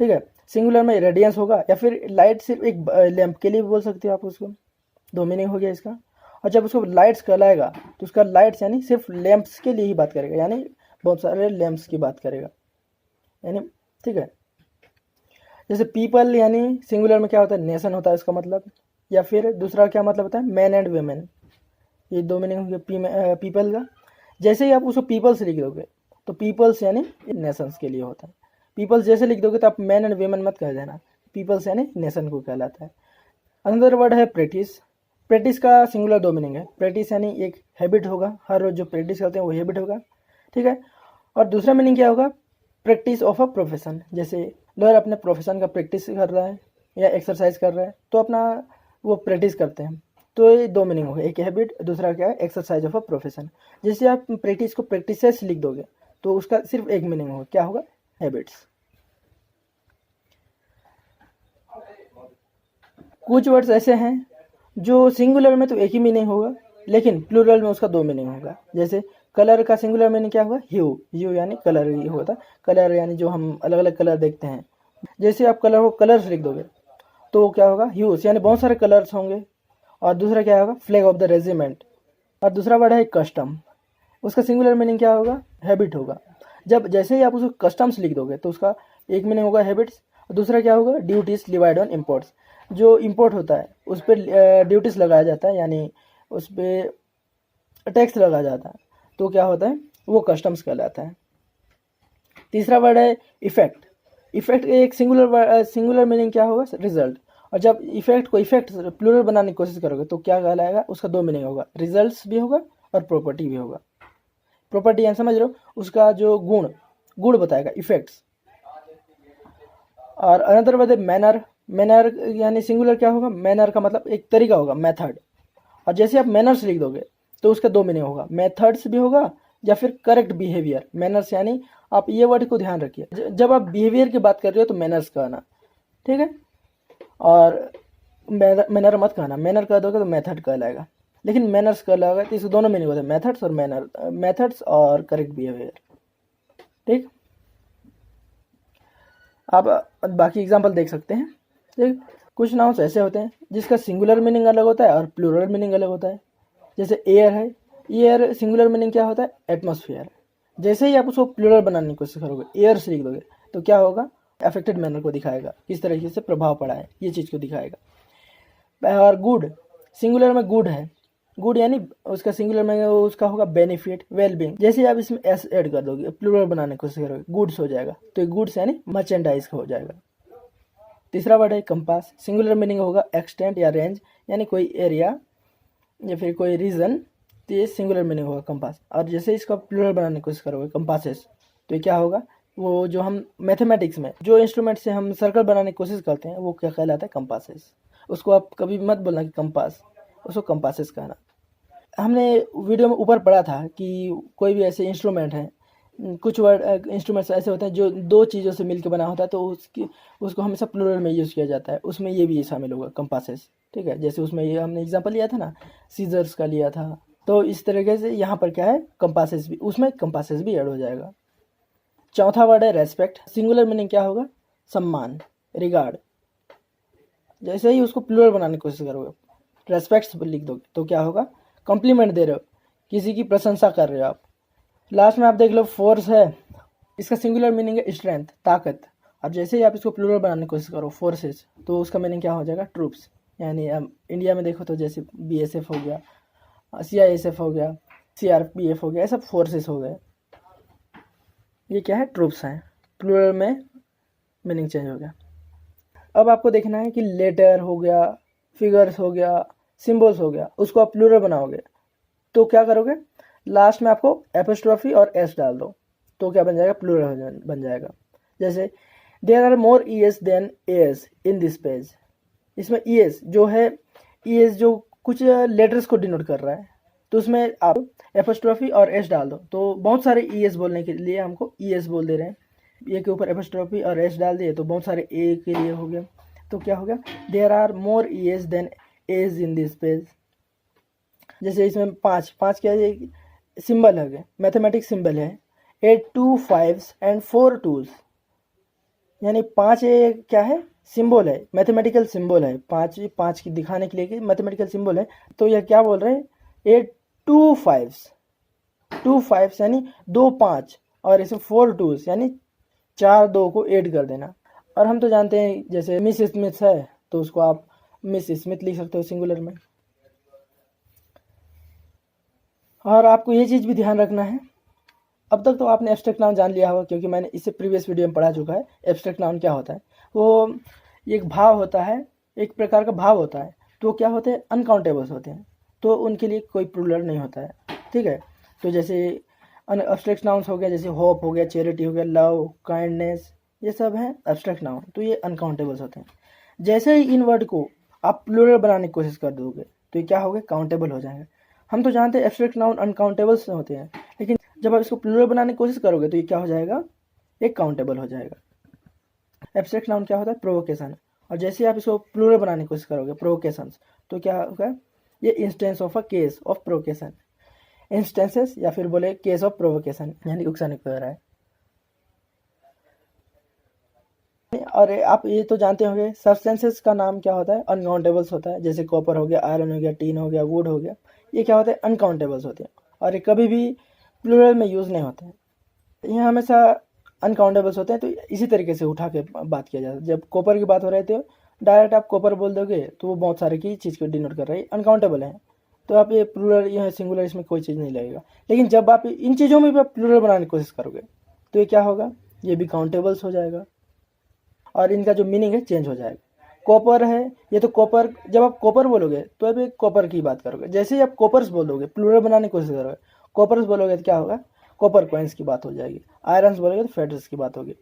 ठीक है, सिंगुलर में रेडियंस होगा या फिर लाइट सिर्फ एक लैंप के लिए भी बोल सकते हो आप उसको, दो मीनिंग हो गया इसका। और जब उसको लाइट्स कहलाएगा तो उसका लाइट्स यानी सिर्फ लैंप्स के लिए ही बात करेगा, यानी बहुत सारे लैंप्स की बात करेगा यानी। ठीक है, जैसे पीपल यानी सिंगुलर में क्या होता है, नेशन होता है उसका मतलब। या फिर दूसरा क्या मतलब होता है, मैन एंड वेमेन, ये दो मीनिंग हो गया पीपल का। जैसे ही आप उसको पीपल्स लिख दोगे तो पीपल्स यानी नेशंस के लिए होता है। पीपल्स जैसे लिख दोगे तो आप मैन एंड वेमेन मत कह देना, पीपल्स यानी नेशन को कहलाता है। अनदर वर्ड है प्रैक्टिस, प्रैक्टिस का सिंगुलर दो मीनिंग है, प्रैक्टिस यानी एक हैबिट होगा, हर रोज जो प्रैक्टिस करते हैं वो हैबिट होगा। ठीक है, और दूसरा मीनिंग क्या होगा, प्रैक्टिस ऑफ अ प्रोफेशन, जैसे लॉयर अपने प्रोफेशन का प्रैक्टिस कर रहा है या एक्सरसाइज कर रहा है तो अपना वो प्रैक्टिस करते हैं, तो ये दो मीनिंग हो गया, एक हैबिट, दूसरा क्या है एक्सरसाइज ऑफ अ प्रोफेशन। जैसे आप प्रैक्टिस को प्रैक्टिसेस लिख दोगे तो उसका सिर्फ एक मीनिंग होगा, क्या होगा, हैबिट्स। कुछ वर्ड्स ऐसे हैं जो सिंगुलर में तो एक ही मीनिंग होगा लेकिन प्लूरल में उसका दो मीनिंग होगा। जैसे कलर का सिंगुलर मीनिंग क्या होगा, ह्यू, ह्यू यानी कलर ही होता है, कलर यानी जो हम अलग अलग कलर देखते हैं। जैसे आप कलर को कलर्स लिख दोगे तो क्या होगा, ह्यूज यानी बहुत सारे कलर्स होंगे। और दूसरा क्या होगा, फ्लैग ऑफ द रेजिमेंट। और दूसरा वर्ड है कस्टम, उसका सिंगुलर मीनिंग क्या होगा, हैबिट होगा। जब जैसे ही आप उसको कस्टम्स लिख दोगे तो उसका एक मीनिंग होगा हैबिट्स, और दूसरा क्या होगा, ड्यूटीज लिवाइड ऑन इम्पोर्ट्स, जो इम्पोर्ट होता है उस पर ड्यूटीज लगाया जाता है यानी उस पर टैक्स लगाया जाता है, तो क्या होता है वो कस्टम्स कहलाता है। तीसरा वर्ड है इफेक्ट, इफेक्ट एक सिंगुलर मीनिंग क्या होगा, रिजल्ट। और जब इफेक्ट को इफेक्ट प्लूरल बनाने की कोशिश करोगे तो क्या कहलाएगा, उसका दो मीनिंग होगा, रिजल्ट्स भी होगा और प्रॉपर्टी भी होगा। प्रॉपर्टी यानी समझ रहे हो, उसका जो गुण, गुण बताएगा इफेक्ट्स। और अनदर वर्ड है मैनर, मैनर यानी सिंगुलर क्या होगा, मैनर का मतलब एक तरीका होगा, मेथड। और जैसे आप मैनर्स लिख दोगे तो उसका दो मीनिंग होगा, मेथड्स भी होगा या फिर करेक्ट बिहेवियर। मैनर्स यानी आप ये वर्ड को ध्यान रखिए, जब आप बिहेवियर की बात कर रहे हो तो मैनर्स कहना, ठीक है। और मैनर मत कहना, मैनर कह दोगे तो मेथड कहलाएगा, लेकिन मैनर्स कहलाएगा तो इसके दोनों मीनिंग होते हैं, मेथड्स और मैनर, मेथड्स और करेक्ट बिहेवियर। ठीक, आप बाकी एग्जाम्पल देख सकते हैं। ठीक, कुछ नाउन्स ऐसे होते हैं जिसका सिंगुलर मीनिंग अलग होता है और प्लूरल मीनिंग अलग होता है। जैसे एयर है, एयर सिंगुलर मीनिंग क्या होता है, एटमॉस्फेयर। जैसे ही आप उसको प्लूरल बनाने की कोशिश करोगे, एयर से लिख दोगे तो क्या होगा, अफेक्टेड मैनर को दिखाएगा, किस तरीके से प्रभाव पड़ा है ये चीज़ को दिखाएगा। और गुड, सिंगुलर में गुड है, गुड यानी उसका सिंगुलर में उसका होगा बेनिफिट, वेलबींग। जैसे आप इसमें एस ऐड कर दोगे, प्लूरल बनाने की कोशिश करोगे, गुड्स हो जाएगा, तो गुड्स यानी मर्चेंडाइज हो जाएगा। तीसरा वर्ड है कंपास, सिंगुलर मीनिंग होगा एक्सटेंट या रेंज, यानी कोई एरिया या फिर कोई रीजन, तो ये सिंगुलर मीनिंग होगा कंपास। और जैसे इसका प्लूरल बनाने की कोशिश करोगे कंपासेस, तो ये क्या होगा, वो जो हम मैथमेटिक्स में जो इंस्ट्रूमेंट से हम सर्कल बनाने की कोशिश करते हैं वो क्या कहलाता है, कंपासेस। उसको आप कभी मत बोलना कि कंपास, उसको कंपासेस कहना। हमने वीडियो में ऊपर पढ़ा था कि कोई भी ऐसे इंस्ट्रूमेंट है, कुछ वर्ड इंस्ट्रूमेंट्स ऐसे होते हैं जो दो चीज़ों से मिलकर बना होता है, तो उसको हमेशा प्लूरल में यूज़ किया जाता है। उसमें ये भी शामिल होगा कंपासेस, ठीक है। जैसे उसमें ये हमने एग्जांपल लिया था ना, सीजर्स का लिया था, तो इस तरीके से यहाँ पर क्या है, कंपासेस भी, उसमें कंपासेस भी ऐड हो जाएगा। चौथा वर्ड है रेस्पेक्ट। सिंगुलर मीनिंग क्या होगा, सम्मान, रिगार्ड। जैसे ही उसको प्लूरल बनाने की कोशिश करोगे, रेस्पेक्ट्स लिख दोगे तो क्या होगा, कॉम्प्लीमेंट दे रहे हो, किसी की प्रशंसा कर रहे हो आप। लास्ट में आप देख लो फोर्स है, इसका सिंगुलर मीनिंग है स्ट्रेंथ, ताकत। अब जैसे ही आप इसको प्लूरल बनाने की कोशिश करो, फोर्सेस, तो उसका मीनिंग क्या हो जाएगा, ट्रूप्स। यानी इंडिया में देखो तो जैसे BSF हो गया, CISF हो गया, CRPF हो गया, ये सब फोर्सेस हो गए। ये क्या है, ट्रूप्स हैं। प्लूरल में मीनिंग चेंज हो गया। अब आपको देखना है कि लेटर हो गया, फिगर्स हो गया, सिंबल्स हो गया, उसको आप प्लूरल बनाओगे तो क्या करोगे, लास्ट में आपको एपोस्ट्रोफी और एस डाल दो, तो क्या बन जाएगा, प्लूरल बन जाएगा। जैसे there are more ES than AS in this page. इसमें ES जो है, ES जो कुछ लेटर्स को डिनोट कर रहा है, तो उसमें आप एपोस्ट्रोफी और एस डाल दो। तो बहुत सारे ES बोलने के लिए हमको ES बोल दे रहे हैं, ए के ऊपर एपोस्ट्रोफी और एस डाल दिए तो बहुत सारे ए के लिए हो गया। तो क्या हो गया, there are more ES than as in this page. जैसे इसमें पाँच क्या है, सिंबल है, मैथमेटिक्स सिंबल है, 8 2 5 एंड 4 2s, यानी 5 क्या है, सिंबल है, मैथमेटिकल सिंबल है। पाँच की दिखाने के लिए कि मैथमेटिकल सिंबल है। तो यह क्या बोल रहे हैं, 8 2 5 यानी 2 5, और इसमें 4 2s यानी 4 2 को ऐड कर देना। और हम तो जानते हैं जैसे मिस स्मिथ है तो उसको आप मिस स्मिथ लिख सकते हो सिंगुलर में। और आपको ये चीज़ भी ध्यान रखना है, अब तक तो आपने एब्स्ट्रैक्ट नाउन जान लिया होगा, क्योंकि मैंने इससे प्रीवियस वीडियो में पढ़ा चुका है एब्स्ट्रैक्ट नाउन क्या होता है। वो एक भाव होता है, एक प्रकार का भाव होता है, तो क्या होते हैं, अनकाउंटेबल्स होते हैं, तो उनके लिए कोई प्लूरल नहीं होता है, ठीक है। तो जैसे एब्स्ट्रैक्ट नाउन्स हो गया, जैसे होप हो गया, चैरिटी हो गया, लव, काइंडनेस, ये सब हैं एब्स्ट्रैक्ट नाउन, तो ये अनकाउंटेबल्स होते हैं। जैसे ही इन वर्ड को आप प्लूरल बनाने की कोशिश कर दोगे तो ये क्या हो गए, काउंटेबल हो जाएंगे। हम तो जानते हैं एब्स्ट्रैक्ट नाउन अनकाउंटेबल्स होते हैं, लेकिन जब आप इसको प्लूरल बनाने की कोशिश करोगे तो ये क्या हो जाएगा, एक काउंटेबल हो जाएगा। एब्स्ट्रैक्ट नाउन क्या होता है, प्रोवोकेशन। और जैसे आप इसको प्लूरल बनाने की कोशिश करोगे, प्रोवोकेशंस, तो क्या होगा, ये instance of a case of provocation, instances या फिर बोले केस ऑफ प्रोवोकेशन, यानी उकसाने को कह रहा है। और आप ये तो जानते होंगे सब्सटेंसेस का नाम क्या होता है, अनकाउंटेबल्स होता है। जैसे कॉपर हो गया, आयरन हो गया, टीन हो गया, वुड हो गया, ये क्या होते हैं, अनकाउंटेबल्स होते हैं, और ये कभी भी प्लूरल में यूज़ नहीं होते हैं, ये हमेशा अनकाउंटेबल्स होते हैं। तो इसी तरीके से उठा के बात किया जाता है। जब कॉपर की बात हो रही है तो डायरेक्ट आप कॉपर बोल दोगे तो वो बहुत सारे की चीज़ को डिनोट कर रही है, अनकाउंटेबल है, तो आप ये प्लूरल, यह सिंगुलर, इसमें कोई चीज़ नहीं लगेगा। लेकिन जब आप इन चीज़ों में भी आप प्लूरल बनाने की कोशिश करोगे तो ये क्या होगा, ये भी काउंटेबल्स हो जाएगा, और इनका जो मीनिंग है चेंज हो जाएगा। कॉपर है, ये तो कॉपर, जब आप कॉपर बोलोगे तो अभी कॉपर की बात करोगे। जैसे ही आप कॉपर्स बोलोगे, प्लूरल बनाने की कोशिश करोगे, कॉपर्स बोलोगे तो क्या होगा, कॉपर कॉइन्स की बात हो जाएगी। आयरन्स बोलोगे तो फेटर्स की बात होगी।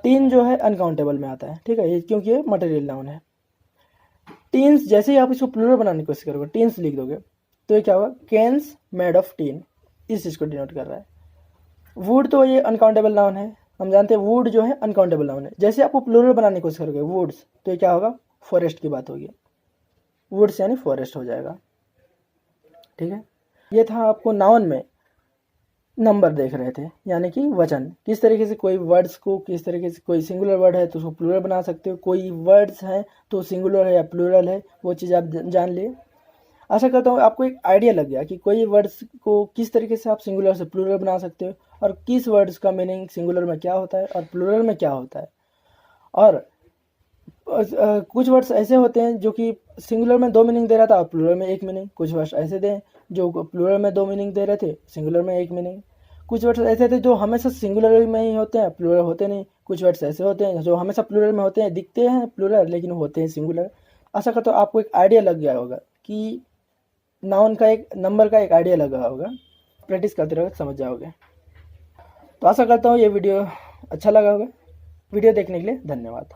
टीन जो है अनकाउंटेबल में आता है, ठीक है, ये क्योंकि ये मटेरियल नाउन है। टीन्स, जैसे ही आप इसको प्लूरल बनाने की कोशिश करोगे, टीन्स लिख दोगे तो ये क्या होगा, कैन्स मेड ऑफ टीन, इस चीज़ को डिनोट कर रहा है। वुड तो ये अनकाउंटेबल नाउन है, हम जानते हैं वुड जो है अनकाउंटेबल नाउन है। जैसे आपको प्लूरल बनाने की कोशिश करोगे, वुड्स, तो ये क्या होगा, फॉरेस्ट की बात होगी, वुड्स यानी फॉरेस्ट हो जाएगा, ठीक है। ये था आपको नाउन में नंबर देख रहे थे, यानी कि वचन, किस तरीके से कोई वर्ड्स को, किस तरीके से कोई सिंगुलर वर्ड है तो उसको प्लूरल बना सकते हो, कोई वर्ड्स हैं तो सिंगुलर है या प्लूरल है, वो चीज़ आप जान लिए। आशा करता हूँ आपको एक आइडिया लग गया कि कोई वर्ड्स को किस तरीके से आप सिंगुलर से प्लूरल बना सकते हो, और किस वर्ड्स का मीनिंग सिंगुलर में क्या होता है और प्लूरल में क्या होता है। और कुछ वर्ड्स ऐसे होते हैं जो कि सिंगुलर में 2 मीनिंग दे रहा था और प्लूरल में 1 मीनिंग। कुछ वर्ड्स ऐसे थे जो प्लूरल में 2 मीनिंग दे रहे थे, सिंगुलर में 1 मीनिंग। कुछ वर्ड्स ऐसे थे जो हमेशा सिंगुलर में ही होते हैं, प्लूरल होते नहीं। कुछ वर्ड्स ऐसे होते हैं जो हमेशा प्लूरल में होते हैं, दिखते हैं प्लूरल लेकिन होते हैं सिंगुलर। आशा करता हूँ आपको एक आइडिया लग गया होगा कि नाउन का, एक नंबर का एक आइडिया लगा होगा। प्रैक्टिस करते रहोगे समझ जाओगे। तो आशा करता हूँ ये वीडियो अच्छा लगा होगा। वीडियो देखने के लिए धन्यवाद।